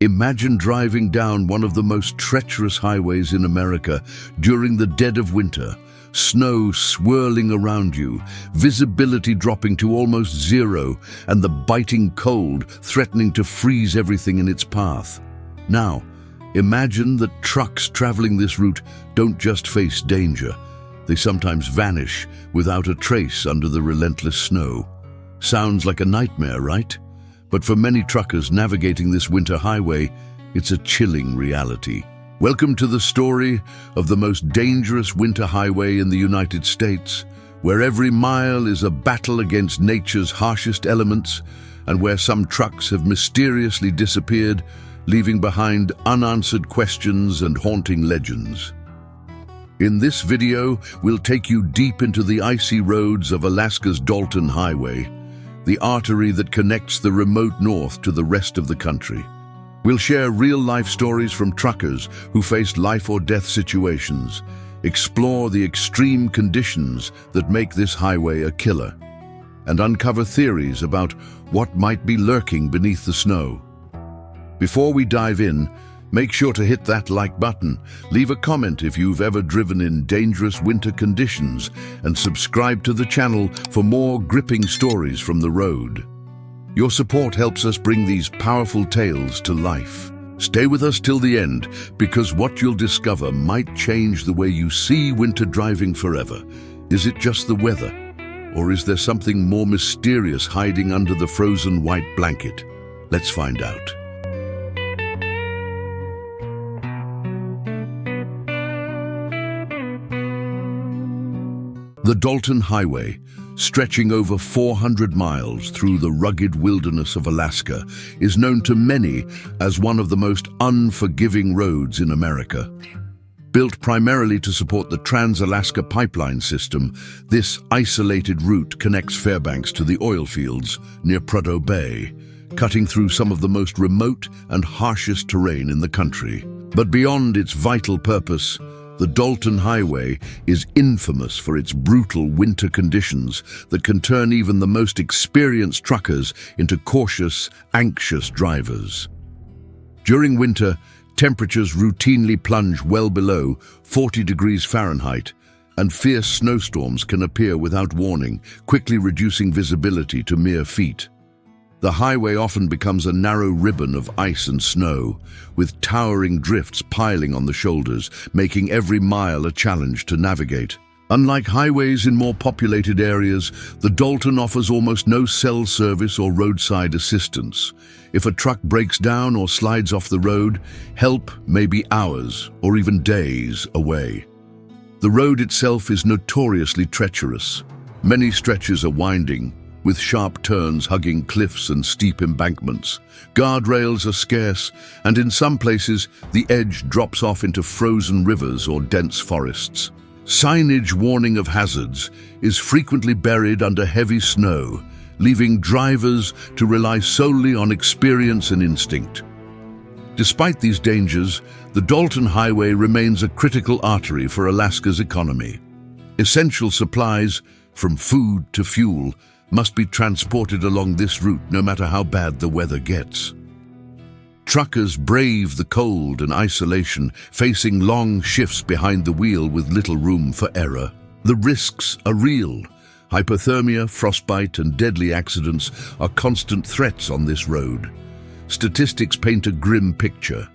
Imagine driving down one of the most treacherous highways in America during the dead of winter, snow swirling around you, visibility dropping to almost zero, and the biting cold threatening to freeze everything in its path. Now, imagine that trucks traveling this route don't just face danger. They sometimes vanish without a trace under the relentless snow. Sounds like a nightmare, right? But for many truckers navigating this winter highway, it's a chilling reality. Welcome to the story of the most dangerous winter highway in the United States, where every mile is a battle against nature's harshest elements, and where some trucks have mysteriously disappeared, leaving behind unanswered questions and haunting legends. In this video, we'll take you deep into the icy roads of Alaska's Dalton Highway, the artery that connects the remote north to the rest of the country. We'll share real-life stories from truckers who faced life-or-death situations, explore the extreme conditions that make this highway a killer, and uncover theories about what might be lurking beneath the snow. Before we dive in, make sure to hit that like button, leave a comment if you've ever driven in dangerous winter conditions, and subscribe to the channel for more gripping stories from the road. Your support helps us bring these powerful tales to life. Stay with us till the end, because what you'll discover might change the way you see winter driving forever. Is it just the weather? Or is there something more mysterious hiding under the frozen white blanket? Let's find out. The Dalton Highway, stretching over 400 miles through the rugged wilderness of Alaska, is known to many as one of the most unforgiving roads in America. Built primarily to support the Trans-Alaska Pipeline system, this isolated route connects Fairbanks to the oil fields near Prudhoe Bay, cutting through some of the most remote and harshest terrain in the country. But beyond its vital purpose, the Dalton Highway is infamous for its brutal winter conditions that can turn even the most experienced truckers into cautious, anxious drivers. During winter, temperatures routinely plunge well below 40 degrees Fahrenheit, and fierce snowstorms can appear without warning, quickly reducing visibility to mere feet. The highway often becomes a narrow ribbon of ice and snow, with towering drifts piling on the shoulders, making every mile a challenge to navigate. Unlike highways in more populated areas, the Dalton offers almost no cell service or roadside assistance. If a truck breaks down or slides off the road, help may be hours or even days away. The road itself is notoriously treacherous. Many stretches are winding, with sharp turns hugging cliffs and steep embankments. Guardrails are scarce, and in some places, the edge drops off into frozen rivers or dense forests. Signage warning of hazards is frequently buried under heavy snow, leaving drivers to rely solely on experience and instinct. Despite these dangers, the Dalton Highway remains a critical artery for Alaska's economy. Essential supplies, from food to fuel, must be transported along this route no matter how bad the weather gets. Truckers brave the cold and isolation, facing long shifts behind the wheel with little room for error. The risks are real. Hypothermia, frostbite, and deadly accidents are constant threats on this road. Statistics paint a grim picture.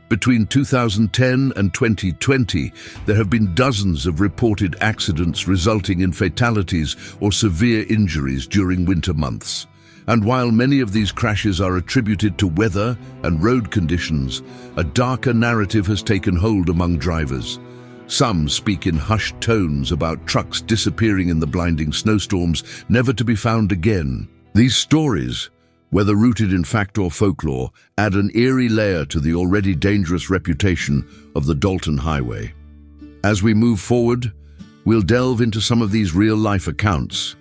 Between 2010 and 2020, there have been dozens of reported accidents resulting in fatalities or severe injuries during winter months. And while many of these crashes are attributed to weather and road conditions, a darker narrative has taken hold among drivers. Some speak in hushed tones about trucks disappearing in the blinding snowstorms, never to be found again. These stories, whether rooted in fact or folklore, add an eerie layer to the already dangerous reputation of the Dalton Highway. As we move forward, we'll delve into some of these real-life accounts,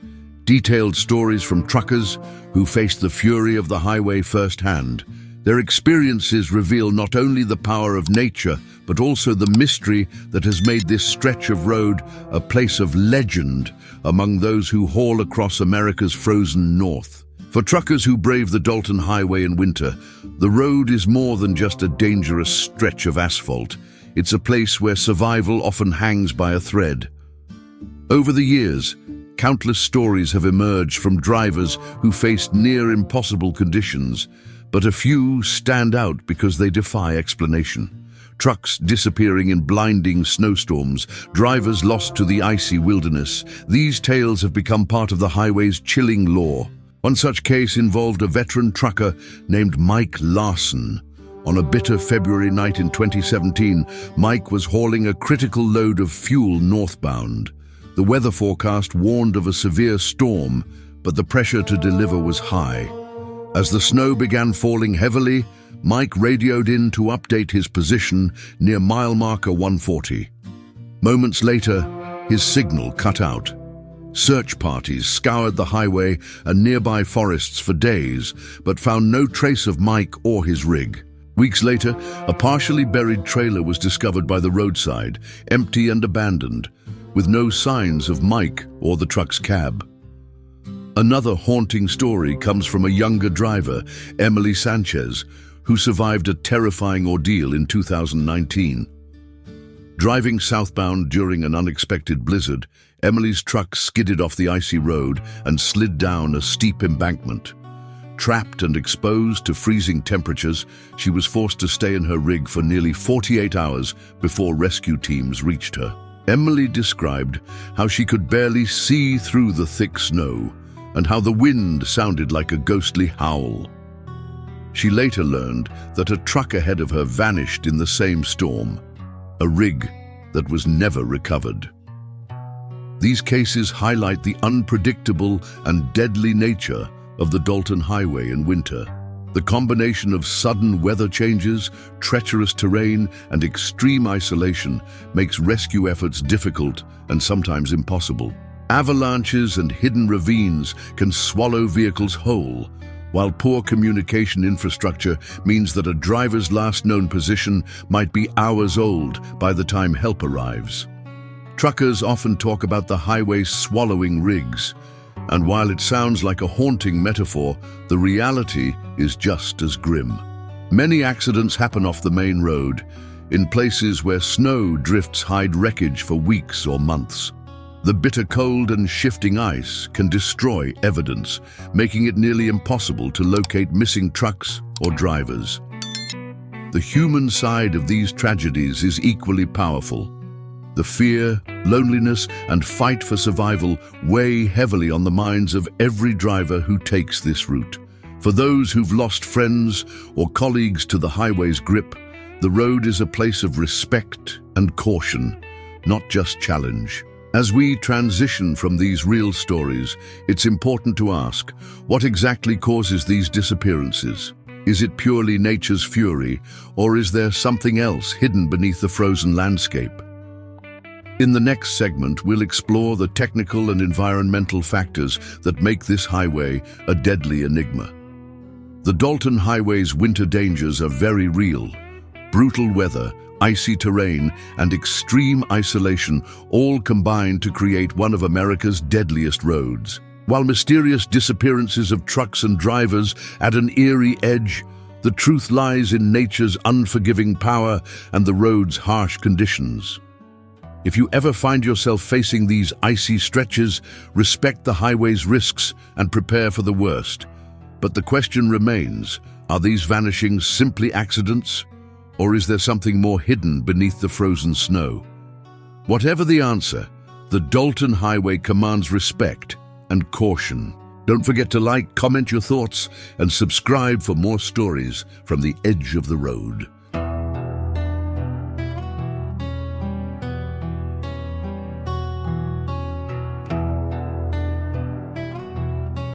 detailed stories from truckers who faced the fury of the highway firsthand. Their experiences reveal not only the power of nature, but also the mystery that has made this stretch of road a place of legend among those who haul across America's frozen north. For truckers who brave the Dalton Highway in winter, the road is more than just a dangerous stretch of asphalt. It's a place where survival often hangs by a thread. Over the years, countless stories have emerged from drivers who faced near impossible conditions, but a few stand out because they defy explanation. Trucks disappearing in blinding snowstorms, drivers lost to the icy wilderness. These tales have become part of the highway's chilling lore. One such case involved a veteran trucker named Mike Larson. On a bitter February night in 2017, Mike was hauling a critical load of fuel northbound. The weather forecast warned of a severe storm, but the pressure to deliver was high. As the snow began falling heavily, Mike radioed in to update his position near mile marker 140. Moments later, his signal cut out. Search parties scoured the highway and nearby forests for days, but found no trace of Mike or his rig. Weeks later, a partially buried trailer was discovered by the roadside, empty and abandoned, with no signs of Mike or the truck's cab. Another haunting story comes from a younger driver, Emily Sanchez, who survived a terrifying ordeal in 2019. Driving southbound during an unexpected blizzard, Emily's truck skidded off the icy road and slid down a steep embankment. Trapped and exposed to freezing temperatures, she was forced to stay in her rig for nearly 48 hours before rescue teams reached her. Emily described how she could barely see through the thick snow and how the wind sounded like a ghostly howl. She later learned that a truck ahead of her vanished in the same storm, a rig that was never recovered. These cases highlight the unpredictable and deadly nature of the Dalton Highway in winter. The combination of sudden weather changes, treacherous terrain, and extreme isolation makes rescue efforts difficult and sometimes impossible. Avalanches and hidden ravines can swallow vehicles whole, while poor communication infrastructure means that a driver's last known position might be hours old by the time help arrives. Truckers often talk about the highway swallowing rigs, and while it sounds like a haunting metaphor, the reality is just as grim. Many accidents happen off the main road, in places where snow drifts hide wreckage for weeks or months. The bitter cold and shifting ice can destroy evidence, making it nearly impossible to locate missing trucks or drivers. The human side of these tragedies is equally powerful. The fear, loneliness, and fight for survival weigh heavily on the minds of every driver who takes this route. For those who've lost friends or colleagues to the highway's grip, the road is a place of respect and caution, not just challenge. As we transition from these real stories, it's important to ask, what exactly causes these disappearances? Is it purely nature's fury, or is there something else hidden beneath the frozen landscape? In the next segment, we'll explore the technical and environmental factors that make this highway a deadly enigma. The Dalton Highway's winter dangers are very real. Brutal weather, icy terrain, and extreme isolation all combine to create one of America's deadliest roads. While mysterious disappearances of trucks and drivers add an eerie edge, the truth lies in nature's unforgiving power and the road's harsh conditions. If you ever find yourself facing these icy stretches, respect the highway's risks and prepare for the worst. But the question remains, are these vanishings simply accidents? Or is there something more hidden beneath the frozen snow? Whatever the answer, the Dalton Highway commands respect and caution. Don't forget to like, comment your thoughts, and subscribe for more stories from the edge of the road.